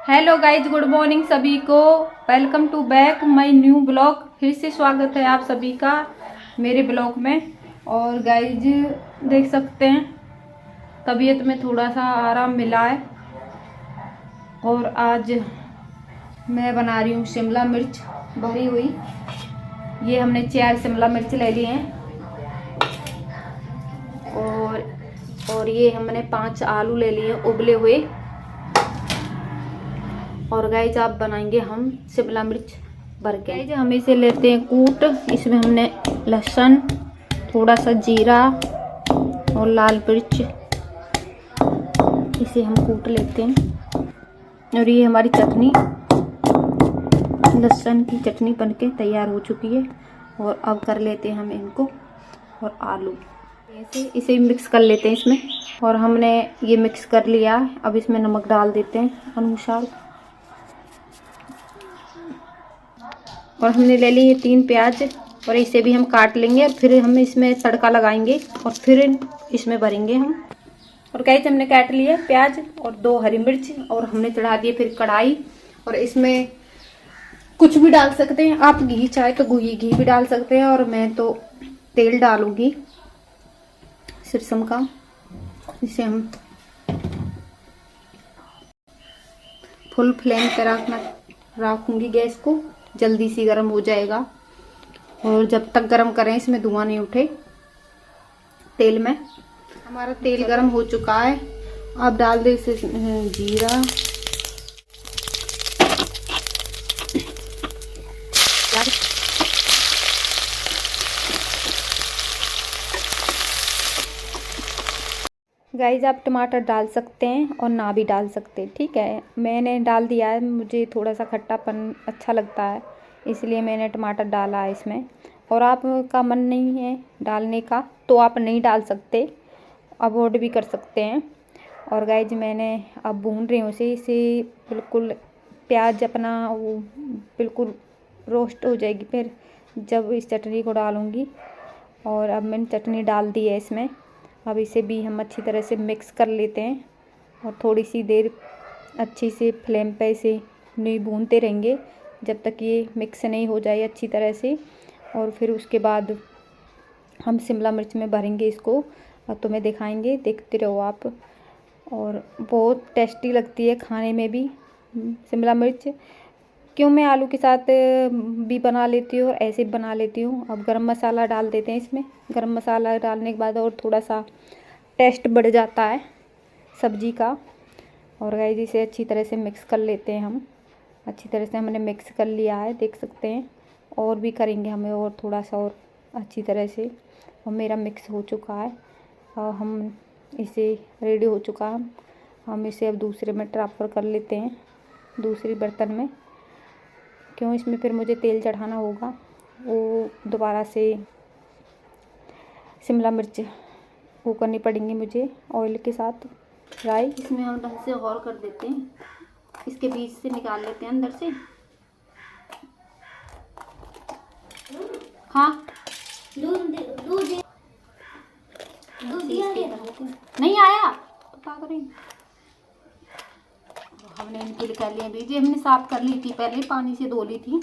Hello guys, good morning सभी को। Welcome to back my new blog. फिर से स्वागत है आप सभी का मेरे ब्लॉग में। और गाइज देख सकते हैं तबीयत में थोड़ा सा आराम मिला है। और आज मैं बना रही हूँ शिमला मिर्च भरी हुई। ये हमने 4 शिमला मिर्च ले ली हैं। और ये हमने 5 आलू ले लिए उबले हुए। और गाइज आप बनाएंगे हम शिमला मिर्च भर के। गाइज हम इसे लेते हैं कूट। इसमें हमने लहसुन, थोड़ा सा जीरा और लाल मिर्च, इसे हम कूट लेते हैं। और ये हमारी चटनी, लहसुन की चटनी बनके तैयार हो चुकी है। और अब कर लेते हैं हम इनको और आलू इसे मिक्स कर लेते हैं इसमें। और हमने ये मिक्स कर लिया। अब इसमें नमक डाल देते हैं अनुसार। और हमने ले ली 3 प्याज और इसे भी हम काट लेंगे। और फिर हम इसमें तड़का लगाएंगे और फिर इसमें भरेंगे हम। और गाइस हमने काट लिए प्याज और 2 हरी मिर्च और हमने चढ़ा दिए फिर कढ़ाई। और इसमें कुछ भी डाल सकते हैं आप, घी चाहे तो घी भी डाल सकते हैं। और मैं तो तेल डालूंगी सरसों का। इसे हम फुल फ्लेम पे रखूंगी गैस को, जल्दी सी गर्म हो जाएगा। और जब तक गर्म करें इसमें धुआं नहीं उठे तेल में। हमारा तेल गर्म हो चुका है। अब डाल दे इसे जीरा, गाइस आप टमाटर डाल सकते हैं और ना भी डाल सकते हैं, ठीक है। मैंने डाल दिया है, मुझे थोड़ा सा खट्टापन अच्छा लगता है इसलिए मैंने टमाटर डाला है इसमें। और आपका मन नहीं है डालने का तो आप नहीं डाल सकते, अवॉइड भी कर सकते हैं। और गाइस मैंने अब भून रही हूँ इसे बिल्कुल प्याज अपना वो बिल्कुल रोस्ट हो जाएगी फिर जब इस चटनी को डालूँगी। और अब मैंने चटनी डाल दी है इसमें। अब इसे भी हम अच्छी तरह से मिक्स कर लेते हैं। और थोड़ी सी देर अच्छी से फ्लेम पे इसे नहीं भूनते रहेंगे जब तक ये मिक्स नहीं हो जाए अच्छी तरह से। और फिर उसके बाद हम शिमला मिर्च में भरेंगे इसको और तुम्हें दिखाएंगे, देखते रहो आप। और बहुत टेस्टी लगती है खाने में भी शिमला मिर्च। क्यों मैं आलू के साथ भी बना लेती हूँ और ऐसे भी बना लेती हूँ। अब गरम मसाला डाल देते हैं इसमें। गरम मसाला डालने के बाद और थोड़ा सा टेस्ट बढ़ जाता है सब्जी का। और गाइस इसे अच्छी तरह से मिक्स कर लेते हैं हम। अच्छी तरह से हमने मिक्स कर लिया है, देख सकते हैं। और भी करेंगे हमें और थोड़ा सा और अच्छी तरह से। और मेरा मिक्स हो चुका है और हम इसे रेडी हो चुका है। हम इसे अब दूसरे में ट्रांसफ़र कर लेते हैं, दूसरी बर्तन में। क्यों इसमें फिर मुझे तेल चढ़ाना होगा, वो दोबारा से शिमला मिर्च वो करनी पड़ेंगी मुझे ऑयल के साथ फ्राई। इसमें हम ढंग से गौर कर देते हैं, इसके बीच से निकाल लेते हैं अंदर से। हाँ नहीं आया तो क्या करें। हमने इनकी निकाल लिया बीज, हमने साफ कर ली थी पहले, पानी से धो ली थी।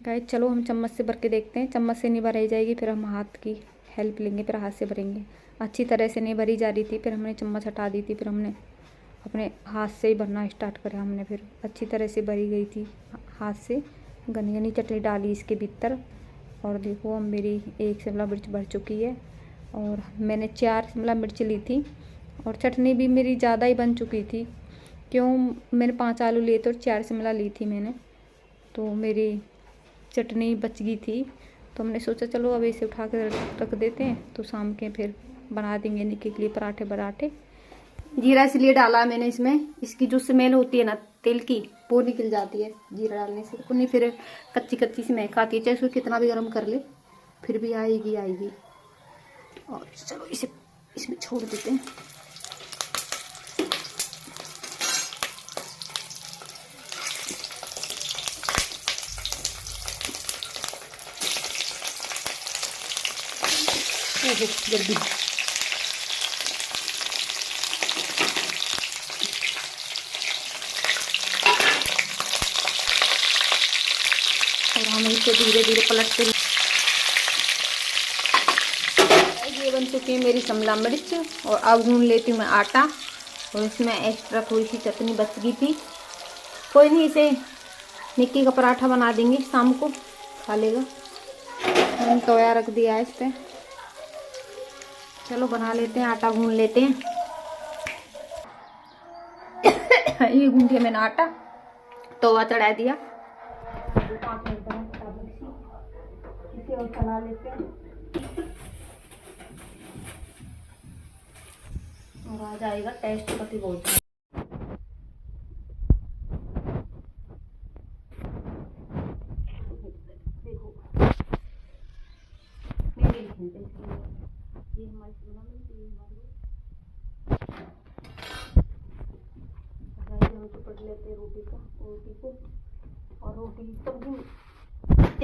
गाइस चलो हम चम्मच से भर के देखते हैं। चम्मच से नहीं भराई जाएगी फिर हम हाथ की हेल्प लेंगे, फिर हाथ से भरेंगे। अच्छी तरह से नहीं भरी जा रही थी, फिर हमने चम्मच हटा दी थी, फिर हमने अपने हाथ से ही भरना स्टार्ट करा। हमने फिर अच्छी तरह से भरी गई थी हाथ से। घनी घनी चटनी डाली इसके भीतर। और देखो अब मेरी 1 शिमला मिर्च भर चुकी है। और मैंने 4 शिमला मिर्च ली थी और चटनी भी मेरी ज़्यादा ही बन चुकी थी। क्यों मैंने 5 आलू लिए थे और 4 शिमला ली थी मैंने, तो मेरी चटनी बच गई थी। तो हमने सोचा चलो अब इसे उठा कर रख देते हैं, तो शाम के फिर बना देंगे निक्की के लिए पराठे बराठे। जीरा इसलिए डाला मैंने इसमें, इसकी जो स्मेल होती है ना तेल की वो निकल जाती है जीरा डालने से। नहीं फिर कच्ची कच्ची सी महक आती है, चाहे उसको कितना भी गर्म कर ले फिर भी आएगी। और चलो इसे इसमें छोड़ देते हैं। जल्दी हम इसे धीरे धीरे पलटते। ये बन चुकी है मेरी शिमला मिर्च। और अब गूंद लेती हूँ मैं आटा। और इसमें एक्स्ट्रा थोड़ी सी चटनी बच गई थी, कोई नहीं, इसे निक्की का पराठा बना देंगे, शाम को खा लेगा। मैंने तोया रख दिया है इस पर। चलो बना लेते हैं, आटा गूंद लेते हैं। ये गूंद दिया मैंने आटा, तवा चढ़ा दिया। इसे और चला लेते हैं और आ जाएगा टेस्ट पति बहुत। देखो ये हमारी शिमला मिर्च, ये हमारी हम चुपड़ लेते हैं रोटी को। और रोटी सब्जी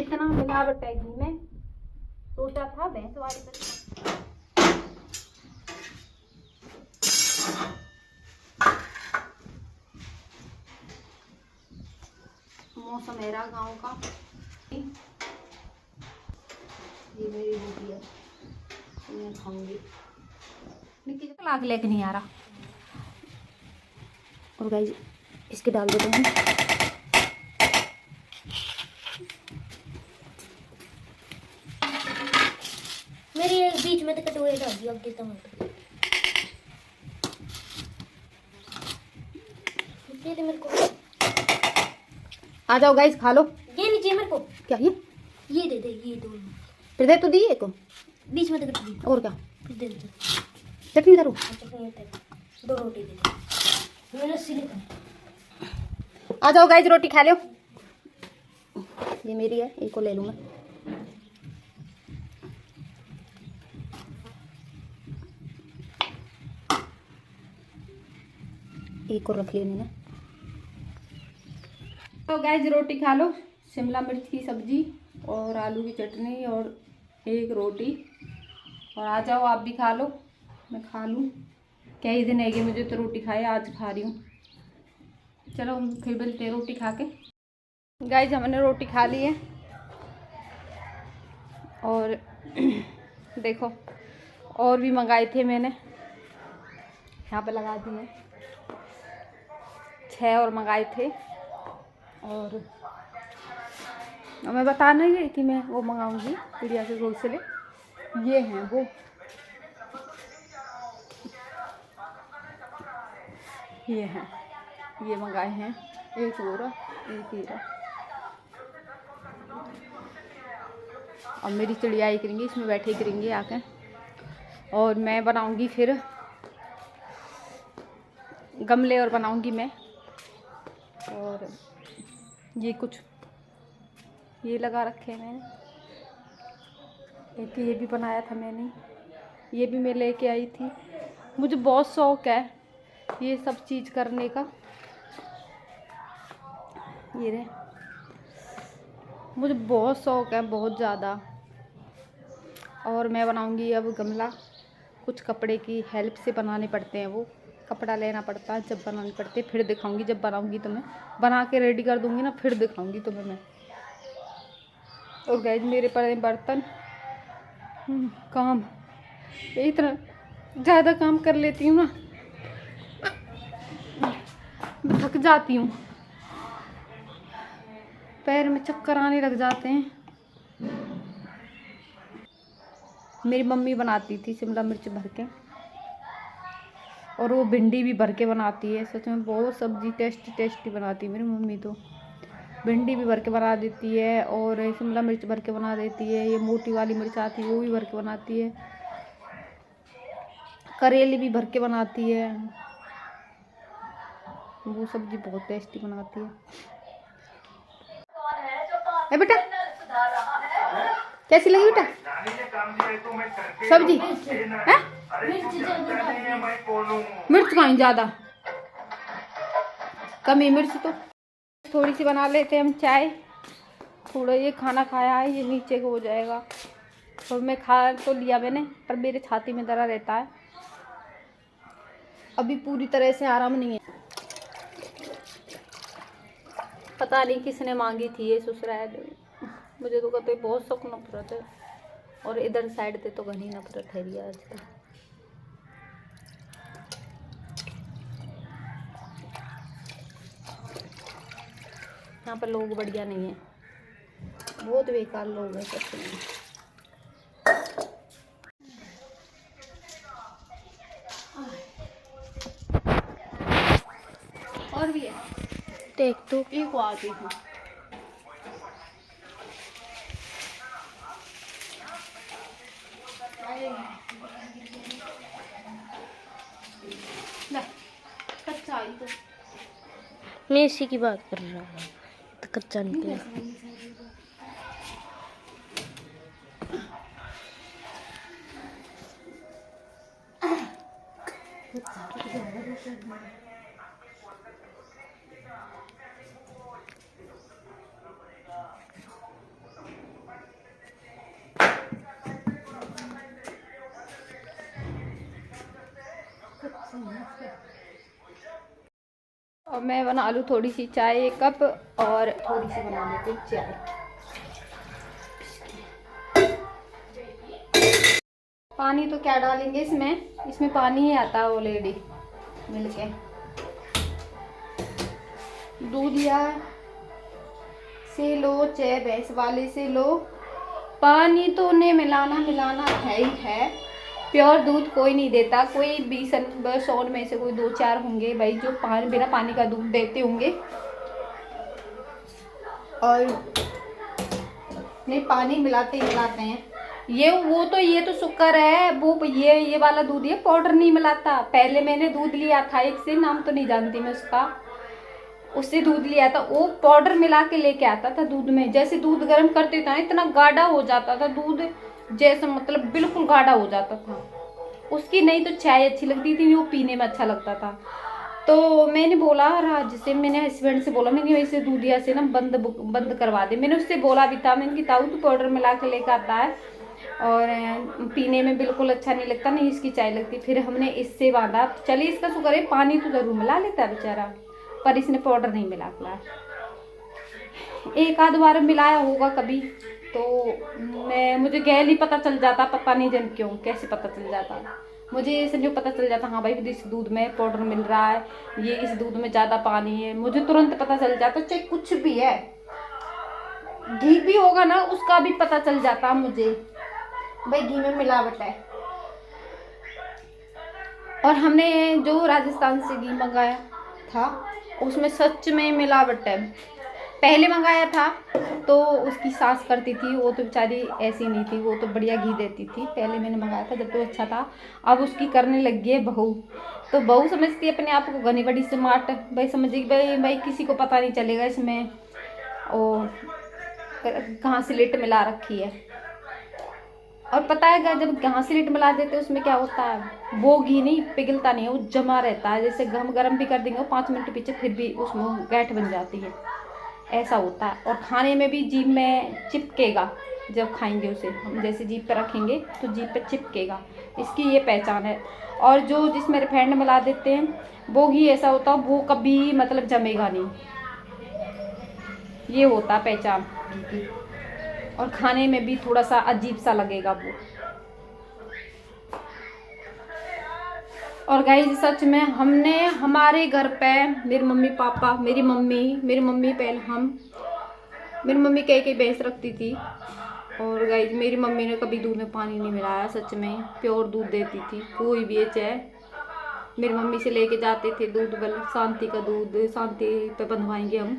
इतना मिलावट है घी में, सोचा था भैंस वाली तरीका। मौसम है रहा गाँव का। ये मेरी रोटी है, मैं खाऊंगी। लाग लेके नहीं आ रहा। और गाइस इसके डाल देते हैं। मेरी बीच में तो कटोरे डाल दिया अब टमाटर। ये दे मेरे को। आ जाओ गाइस खा लो। ये लीजिए मेरे को। क्या ये दे दे, ये दो फिर दे तो दिए को बीच में तो कट दी। और क्या फिर दे दे चटनी करूँ। दो रोटी दे दे। मैंने सिर्फ आ जाओ गाइस रोटी खा लो। ये मेरी है, एक को ले लूँगा। एक को रख लेनी है। तो गाइस रोटी खा लो, शिमला मिर्च की सब्जी और आलू की चटनी और एक रोटी। और आ जाओ आप भी खा लो, मैं खा लूँ। क्या ही दिन है कि मुझे तो रोटी खाए, आज खा रही हूँ। चलो हम फिर मिलते हैं रोटी खा के। गाइस हमने रोटी खा ली है और देखो और भी मंगाए थे मैंने, यहाँ पे लगा दिए 6 और मंगाए थे। और मैं बता नहीं रही थी मैं वो मंगाऊंगी पीडिया के गोल से ले। ये हैं वो, ये हैं, ये मंगाए हैं। एक और एक ही रहा। और मेरी चिड़िया ही करेंगी, इसमें बैठे करेंगे आके। और मैं बनाऊंगी फिर गमले और बनाऊंगी मैं। और ये कुछ ये लगा रखे हैं मैंने। एक ये भी बनाया था मैंने, ये भी मैं लेके आई थी। मुझे बहुत शौक है ये सब चीज़ करने का। ये रे मुझे बहुत शौक है, बहुत ज़्यादा। और मैं बनाऊंगी अब गमला। कुछ कपड़े की हेल्प से बनाने पड़ते हैं, वो कपड़ा लेना पड़ता है जब बनाने पड़ते हैं। फिर दिखाऊंगी, जब बनाऊंगी तो मैं बना के रेडी कर दूंगी ना, फिर दिखाऊंगी तुम्हें मैं। और गाइस मेरे पड़े बर्तन काम, इतना ज़्यादा काम कर लेती हूँ ना, थक जाती हूँ, पैर में चक्कर आने लग जाते हैं। मेरी मम्मी बनाती थी शिमला मिर्च भर के, और वो भिंडी भी भर के बनाती है। सच में बहुत सब्जी टेस्टी टेस्टी बनाती है मेरी मम्मी तो। भिंडी भी भर के बना देती है और शिमला मिर्च भर के बना देती है। ये मोटी वाली मिर्च आती है वो भी भर के बनाती है। करेले भी भर के बनाती है। वो सब्जी बहुत टेस्टी बनाती है। ए बेटा कैसी लगी बेटा सब्जी? मिर्च कहीं ज़्यादा कमी, मिर्च तो थोड़ी सी बना लेते हैं हम। चाय थोड़ा ये खाना खाया है, ये नीचे को हो जाएगा। और मैं खा तो लिया मैंने, पर मेरे छाती में दर्द रहता है, अभी पूरी तरह से आराम नहीं है। पता नहीं किसने मांगी थी ये ससुराल, मुझे तो कहते बहुत शौक नफरत है, और इधर साइड पे तो घनी नफरत है रिया आजकल। यहाँ पर लोग बढ़िया नहीं है, बहुत बेकार लोग हैं सच में। और भी है, देख तो एक आती हूँ। कच्चा आई तो मैं इसी की बात कर रहा हूँ, तो कच्चा निकला। और मैं बना लूँ थोड़ी सी चाय, एक कप, और थोड़ी सी बना लेती हूँ चाय। पानी तो क्या डालेंगे इसमें, इसमें पानी ही आता है ऑलरेडी मिलके। दूध या से लो चाहे भैंस वाले से लो, पानी तो उन्हें मिलाना है ही है। प्योर दूध कोई नहीं देता, कोई 20-100 में से कोई 2-4 होंगे भाई जो बिना पानी का दूध देते होंगे। और नहीं, पानी मिलाते हैं ये तो शुक्र है, वो ये वाला दूध, ये पाउडर नहीं मिलाता। पहले मैंने दूध लिया था एक से, नाम तो नहीं जानती मैं उसका, उससे दूध लिया था, वो पाउडर मिला के लेके आता था दूध में। जैसे दूध गर्म करते था इतना गाढ़ा हो जाता था दूध, जैसे मतलब बिल्कुल गाढ़ा हो जाता था। उसकी नहीं तो चाय अच्छी लगती थी, वो पीने में अच्छा लगता था। तो मैंने बोला राज से, मैंने हस्बैंड से बोला, मैंने वैसे दूधिया से ना बंद करवा दे। मैंने उससे बोला भी था, मैंने कि ताऊ तो पाउडर मिला के लेकर आता है और पीने में बिल्कुल अच्छा नहीं लगता, नहीं इसकी चाय लगती। फिर हमने इससे बांधा। चलिए इसका शुक्र है, पानी तो जरूर मिला लेता है बेचारा, पर इसने पाउडर नहीं मिला पाया। एक आध बार मिलाया होगा कभी, तो मुझे गैल ही पता चल जाता, पता नहीं जन क्यों, कैसे पता चल जाता, मुझे ऐसे जो पता चल जाता, हाँ भाई इस दूध में पाउडर मिल रहा है, ये इस दूध में ज़्यादा पानी है, मुझे तुरंत पता चल जाता। चाहे कुछ भी है, घी भी होगा ना, उसका भी पता चल जाता मुझे, भाई घी में मिलावट है। और हमने जो राजस्थान से घी मंगाया था उसमें सच में मिलावट है। पहले मंगाया था तो उसकी सास करती थी, वो तो बेचारी ऐसी नहीं थी, वो तो बढ़िया घी देती थी। पहले मैंने मंगाया था जब तो अच्छा था। अब उसकी करने लगी है बहू, तो बहू समझती है अपने आप को घनी बड़ी स्मार्ट, भाई समझिए भाई किसी को पता नहीं चलेगा इसमें और कहाँ स्लेट मिला रखी है। और पता है जब घासीलेट मिला देते हैं उसमें क्या होता है, वो घी नहीं पिघलता नहीं है, वो जमा रहता है। जैसे हम गर्म भी कर देंगे वो 5 मिनट पीछे फिर भी उसमें गैठ बन जाती है, ऐसा होता है। और खाने में भी जीभ में चिपकेगा, जब खाएंगे उसे हम, जैसे जीभ पे रखेंगे तो जीभ पे चिपकेगा, इसकी ये पहचान है। और जो जिसमें रिफाइंड मिला देते हैं वो घी ऐसा होता है, वो कभी मतलब जमेगा नहीं, ये होता है पहचान घी की। और खाने में भी थोड़ा सा अजीब सा लगेगा वो। और गाइस सच में हमने हमारे घर पे मेरी मम्मी पापा, मेरी मम्मी पहले मेरी मम्मी कई भैंस रखती थी। और गाइस मेरी मम्मी ने कभी दूध में पानी नहीं मिलाया, सच में प्योर दूध देती थी। कोई भी चाहे मेरी मम्मी से लेके जाते थे दूध, शांति का दूध, शांति पे बंधवाएंगे हम,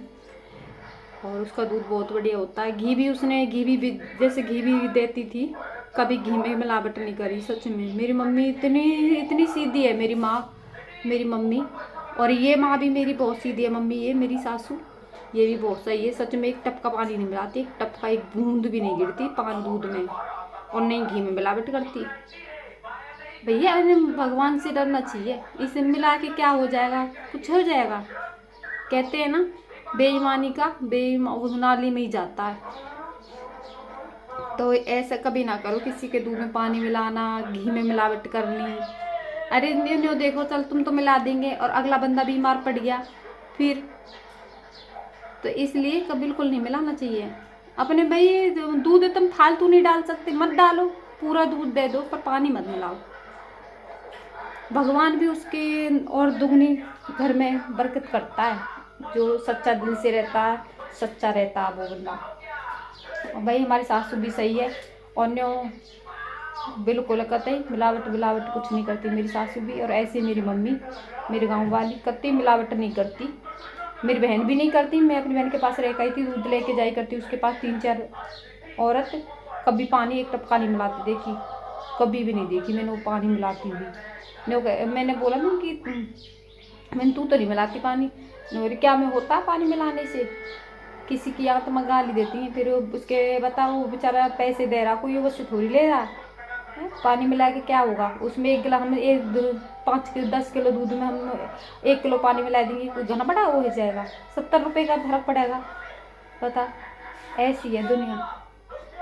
और उसका दूध बहुत बढ़िया होता है। घी भी जैसे घी भी देती थी, कभी घी में मिलावट नहीं करी। सच में मेरी मम्मी इतनी सीधी है, मेरी माँ, मेरी मम्मी। और ये माँ भी मेरी बहुत सीधी है, मम्मी ये मेरी सासू, ये भी बहुत सही है। सच में एक टप का पानी नहीं मिलाती, एक टप का एक बूंद भी नहीं गिरती पान दूध में, और नहीं घी में मिलावट करती। भैया भगवान से डरना चाहिए, इसे मिला के क्या हो जाएगा, कुछ हो जाएगा। कहते हैं ना बेईमानी का नाली में ही जाता है। तो ऐसा कभी ना करो, किसी के दूध में पानी मिलाना, घी में मिलावट करनी। अरे न्यू देखो, चल तुम तो मिला देंगे और अगला बंदा बीमार पड़ गया फिर, तो इसलिए बिल्कुल नहीं मिलाना चाहिए। अपने भाई दूध तुम फालतू नहीं डाल सकते, मत डालो, पूरा दूध दे दो पर पानी मत मिलाओ। भगवान भी उसके और दुगनी घर में बरकत करता है, जो सच्चा दिल से रहता है, सच्चा रहता है वो बंदा। और भाई हमारी सासू भी सही है, और न्यो बिल्कुल कतई मिलावट मिलावट कुछ नहीं करती मेरी सासू भी, और ऐसे मेरी मम्मी मेरे गांव वाली कतई मिलावट नहीं करती। मेरी बहन भी नहीं करती। मैं अपनी बहन के पास रह गई थी, दूध लेके जाई करती उसके पास 3-4 औरत, कभी पानी एक टपका नहीं मिलाती देखी, कभी भी नहीं देखी मैंने वो पानी मिलाती हुई। मैंने बोला ना कि मैंने तू तो नहीं मिलाती पानी, बोली क्या में होता पानी मिलाने से, किसी की आत्मा गाली देती है। फिर उसके बताओ बेचारा पैसे दे रहा, कोई उससे थोड़ी ले रहा है। पानी मिला के क्या होगा उसमें, 1 गिलास हम 10 किलो दूध में हम 1 किलो पानी मिला देंगे, कोई घना बड़ा हो जाएगा, 70 रुपये का फर्क पड़ेगा। पता ऐसी है दुनिया।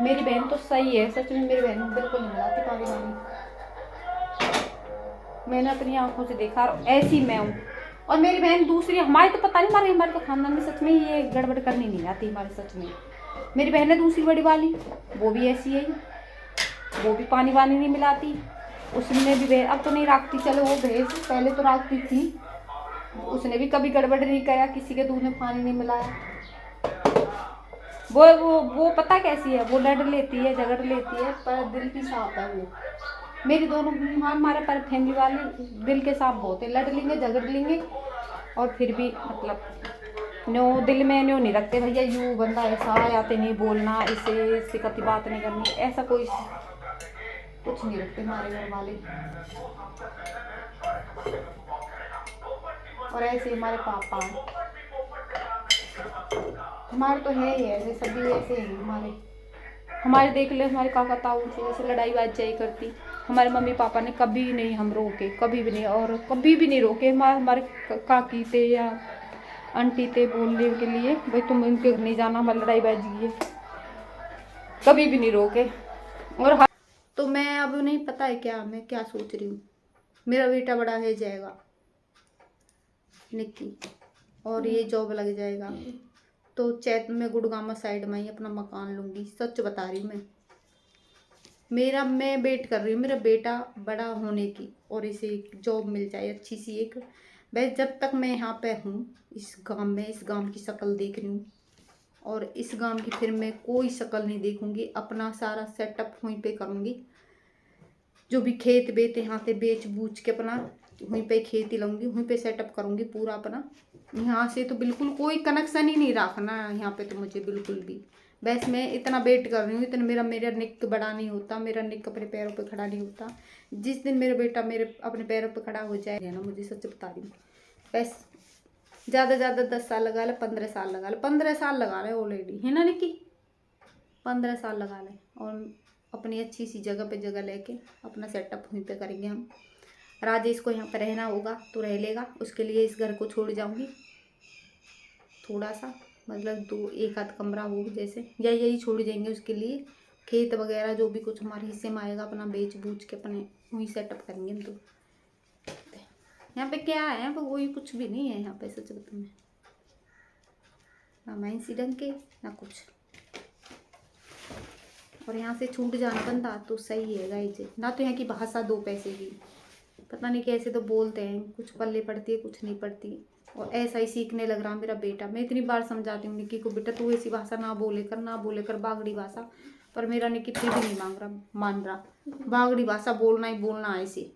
मेरी बहन तो सही है, सच में मेरी बहन बिल्कुल नहीं मिलाती पानी वानी, मैंने अपनी आंखों से देखा, ऐसी मैं हूँ। और मेरी बहन दूसरी, हमारे तो पता नहीं, हमारे तो खानदान में सच में ये गड़बड़ करनी नहीं आती हमारे, सच में। मेरी बहन है दूसरी बड़ी वाली, वो भी ऐसी है, वो भी पानी वानी नहीं मिलाती। उसने भी भैंस अब तो नहीं रखती, चलो वो भैंस पहले तो रखती थी, उसने भी कभी गड़बड़ नहीं किया, किसी के दूध में पानी नहीं मिलाया। वो पता कैसी है, वो लड़ लेती है, झगड़ लेती है, पर दिल की साफ है वो। मेरी दोनों हमारे पर फैमिली वाले दिल के साफ बहुत है, लड़ लेंगे झगड़ लेंगे, और फिर भी मतलब नो दिल में न्यों नहीं रखते भैया यूँ बंदा ऐसा आते नहीं बोलना, इससे कति बात नहीं करनी, ऐसा कोई कुछ नहीं रखते हमारे घर वाले। और ऐसे हमारे पापा हमारे तो है ही ऐसे, सभी ऐसे हैं हमारे देख ले, हमारे काका ताऊ से जैसे लड़ाई बाजाई करती, हमारे मम्मी पापा ने कभी नहीं हम रोके, कभी भी नहीं, और कभी भी नहीं रोके हमारे काकी थे या आंटी थे बोलने के लिए भाई तुम उनके घर नहीं जाना, हमारी लड़ाई बाजी है, कभी भी नहीं रोके। और तो मैं अब नहीं पता है क्या मैं क्या सोच रही हूँ, मेरा बेटा बड़ा है जाएगा निक्की, और ये जॉब लग जाएगा, तो चैत में गुड़गामा साइड में ही अपना मकान लूँगी, सच बता रही हूँ मैं वेट कर रही हूँ मेरा बेटा बड़ा होने की, और इसे जॉब मिल जाए अच्छी सी एक। बस जब तक मैं यहाँ पे हूँ इस गांव में, इस गांव की शक्ल देख रही हूँ, और इस गांव की फिर मैं कोई शक्ल नहीं देखूंगी, अपना सारा सेटअप वहीं पे करूँगी, जो भी खेत बेत यहाँ से बेच बूझ के अपना वहीं पे खेती लाऊंगी, वहीं पे सेटअप करूँगी पूरा अपना। यहाँ से तो बिल्कुल कोई कनेक्शन ही नहीं रखना यहाँ पे तो मुझे बिल्कुल भी। बस मैं इतना वेट कर रही हूँ, इतना मेरा निक बड़ा नहीं होता, मेरा निक अपने पैरों पे खड़ा नहीं होता। जिस दिन मेरा बेटा मेरे अपने पैरों पे खड़ा हो जाएगा ना, मुझे सच बता रही हूँ, बस ज़्यादा 10 साल लगा ले, 15 साल लगा ले, 15 साल लगा ले ऑलरेडी, है ना निक्की, 15 साल लगा ले, और अपनी अच्छी सी जगह पे जगह लेके अपना सेटअप वहीं पे करेंगे हम। राजेश को यहाँ पर रहना होगा तो रह लेगा, उसके लिए इस घर को छोड़ जाऊंगी, थोड़ा सा मतलब 1 आध कमरा हो जैसे, या यही छोड़ जाएंगे उसके लिए, खेत वगैरह जो भी कुछ हमारे हिस्से में आएगा अपना बेच बूझ के अपने वहीं सेटअप करेंगे हम। तो यहाँ पे क्या है, वो वही कुछ भी नहीं है यहाँ पे, सच बताऊँ मैं, ना माइंस ढंग के ना कुछ, और यहाँ से छूट जाना बंदा तो सही है गाइज, ना तो यहाँ की भाषा 2 पैसे की, पता नहीं कैसे तो बोलते हैं, कुछ पल्ले पड़ती है कुछ नहीं पड़ती, और ऐसा ही सीखने लग रहा मेरा बेटा। मैं इतनी बार समझाती हूँ निक्की को, बेटा तू ऐसी भाषा ना बोले कर बागड़ी भाषा, पर मेरा निक्की फिर भी नहीं मान रहा, बागड़ी भाषा बोलना ही बोलना ऐसे।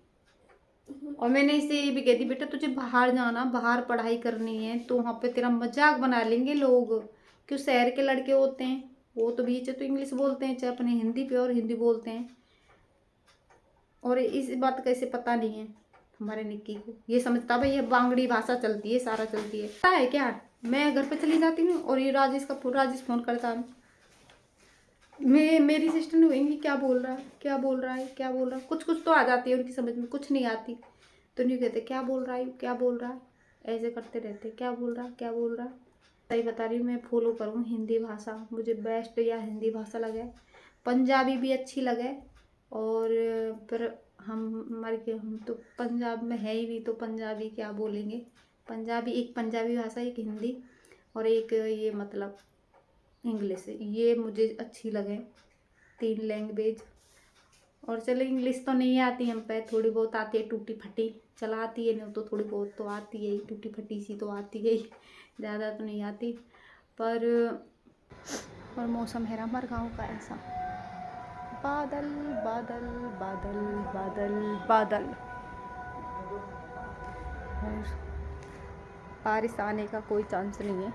और मैंने इसे ये भी कहती, बेटा तुझे बाहर जाना, बाहर पढ़ाई करनी है तो वहाँ पे तेरा मजाक बना लेंगे लोग, क्यों शहर के लड़के होते हैं वो तो बीच तो इंग्लिश बोलते हैं, चाहे अपने हिंदी प्योर हिंदी बोलते हैं, और इस बात का इसे पता नहीं है हमारे निक्की को, ये समझता भाई ये बांगड़ी भाषा चलती है, सारा चलती है। पता है क्या, मैं घर पे चली जाती हूँ और ये राजेश फ़ोन करता है, मेरी सिस्टर ने वही क्या बोल रहा है क्या बोल रहा है क्या बोल रहा है, कुछ तो आ जाती है उनकी समझ में, कुछ नहीं आती तो नहीं कहते क्या बोल रहा है क्या बोल रहा है, ऐसे करते रहते क्या बोल रहा है क्या बोल रहा है। सही बता रही हूँ, मैं फॉलो करूँ हिंदी भाषा, मुझे बेस्ट या हिंदी भाषा लगे, पंजाबी भी अच्छी लगे, और फिर हम तो पंजाब में है ही नहीं तो पंजाबी क्या बोलेंगे, पंजाबी एक पंजाबी भाषा, एक हिंदी, और एक ये मतलब इंग्लिश, ये मुझे अच्छी लगे 3 लैंग्वेज। और चलो इंग्लिश तो नहीं आती हम पे, थोड़ी बहुत आती है टूटी फटी, चला आती है, नहीं तो थोड़ी बहुत तो आती है, टूटी फटी सी तो आती है, ज़्यादा तो नहीं आती। पर और मौसम है हमारे गाँव का ऐसा, बादल बादल बादल बादल बादल, और बारिश आने का कोई चांस नहीं है,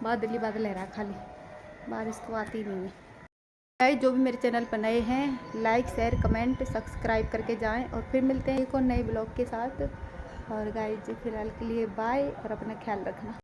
बादल ही बादल है रहा खाली, बारिश तो आती नहीं है। गाइस जो भी मेरे चैनल पर नए हैं लाइक शेयर कमेंट सब्सक्राइब करके जाएं, और फिर मिलते हैं एक और नए ब्लॉग के साथ। और गाइस जी फिलहाल के लिए बाय, और अपना ख्याल रखना।